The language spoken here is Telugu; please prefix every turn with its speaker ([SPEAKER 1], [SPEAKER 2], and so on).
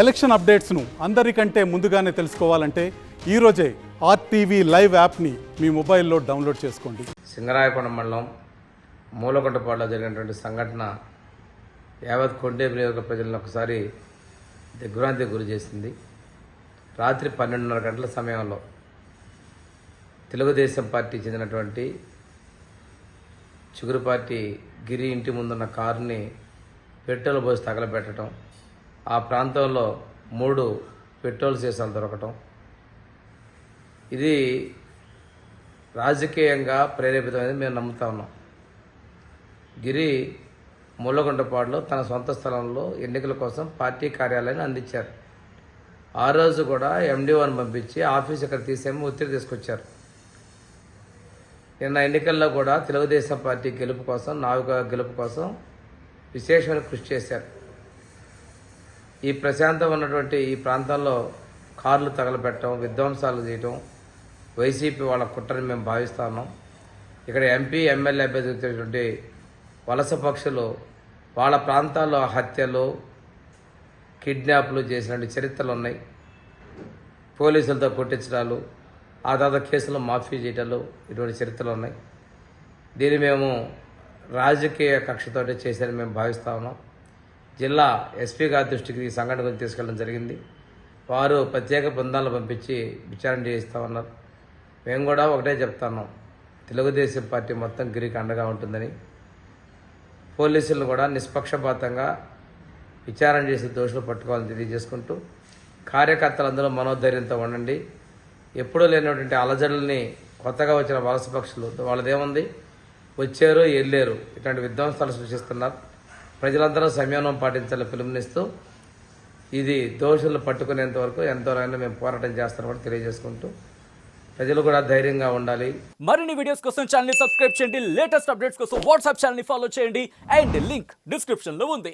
[SPEAKER 1] ఎలక్షన్ అప్డేట్స్ను అందరికంటే ముందుగానే తెలుసుకోవాలంటే ఈరోజే ఆర్టీవీ లైవ్ యాప్ని మీ మొబైల్లో డౌన్లోడ్ చేసుకోండి.
[SPEAKER 2] సింగరాయకొండ మండలం మూలకొండపాడులో జరిగినటువంటి సంఘటన యావత్ కొండేపు నియోజక ప్రజలను ఒకసారి దిగ్భ్రాంతికి గురి చేసింది. రాత్రి 12:30 గంటల సమయంలో తెలుగుదేశం పార్టీ చెందినటువంటి చిగురుపాటి గిరి ఇంటి ముందున్న కారుని పెట్రోల్ పోసి తగలబెట్టడం, ఆ ప్రాంతంలో 3 పెట్రోల్ సీసాలు దొరకటం, ఇది రాజకీయంగా ప్రేరేపితమైనది మేము నమ్ముతా ఉన్నాం. గిరి మూలకొండపాడులో తన సొంత స్థలంలో ఎన్నికల కోసం పార్టీ కార్యాలయాన్ని అందించారు. ఆ రోజు కూడా ఎండిఓని పంపించి ఆఫీస్ ఇక్కడ తీసేమో ఒత్తిడి తీసుకొచ్చారు. నిన్న ఎన్నికల్లో కూడా తెలుగుదేశం పార్టీ గెలుపు కోసం, నావిక గెలుపు కోసం విశేషమైన కృషి చేశారు. ఈ ప్రశాంతంగా ఉన్నటువంటి ఈ ప్రాంతంలో కార్లు తగలబెట్టడం, విధ్వంసాలు చేయటం వైసీపీ వాళ్ళ కుట్రని మేము భావిస్తూ ఉన్నాం. ఇక్కడ ఎంపీ, ఎమ్మెల్యే అభ్యర్థులైనటువంటి వలస పక్షులు వాళ్ళ ప్రాంతాల్లో హత్యలు, కిడ్నాప్లు చేసినటువంటి చరిత్రలు ఉన్నాయి. పోలీసులతో కొట్టించడాలు, ఆ తర్వాత కేసులు మాఫీ చేయటాలు, ఇటువంటి చరిత్రలు ఉన్నాయి. దీన్ని మేము రాజకీయ కక్షతోటి చేశారని మేము భావిస్తూ ఉన్నాం. జిల్లా ఎస్పీ గారి దృష్టికి ఈ సంఘటన గురించి తీసుకెళ్ళడం జరిగింది. వారు ప్రత్యేక బృందాలను పంపించి విచారణ చేయిస్తూ ఉన్నారు. మేము కూడా ఒకటే చెప్తున్నాం, తెలుగుదేశం పార్టీ మొత్తం గిరికి అండగా ఉంటుందని. పోలీసులను కూడా నిష్పక్షపాతంగా విచారణ చేసి దోషులు పట్టుకోవాలని తెలియజేసుకుంటూ, కార్యకర్తలందరూ మనోధైర్యంతో ఉండండి. ఎప్పుడూ లేనటువంటి అలజడుల్ని కొత్తగా వచ్చిన వలస పక్షులు వాళ్ళదేముంది, వచ్చారు వెళ్ళారు, ఇట్లాంటి విధ్వంసాలు సృష్టిస్తున్నారు. ప్రజలందరూ సంయమనం పాటించాలని పిలుపునిస్తూ, ఇది దోషులు పట్టుకునేంత వరకు ఎంతోనైనా మేము పోరాటం చేస్తామని తెలియజేసుకుంటూ, ప్రజలు కూడా ధైర్యంగా ఉండాలి.
[SPEAKER 3] మరిన్ని వీడియోస్ కోసం ఛానల్ ని సబ్స్క్రైబ్ చేయండి. లేటెస్ట్ అప్డేట్స్ కోసం వాట్సాప్ ఛానల్ ని ఫాలో చేయండి. అండ్ లింక్ డిస్క్రిప్షన్ లో ఉంది.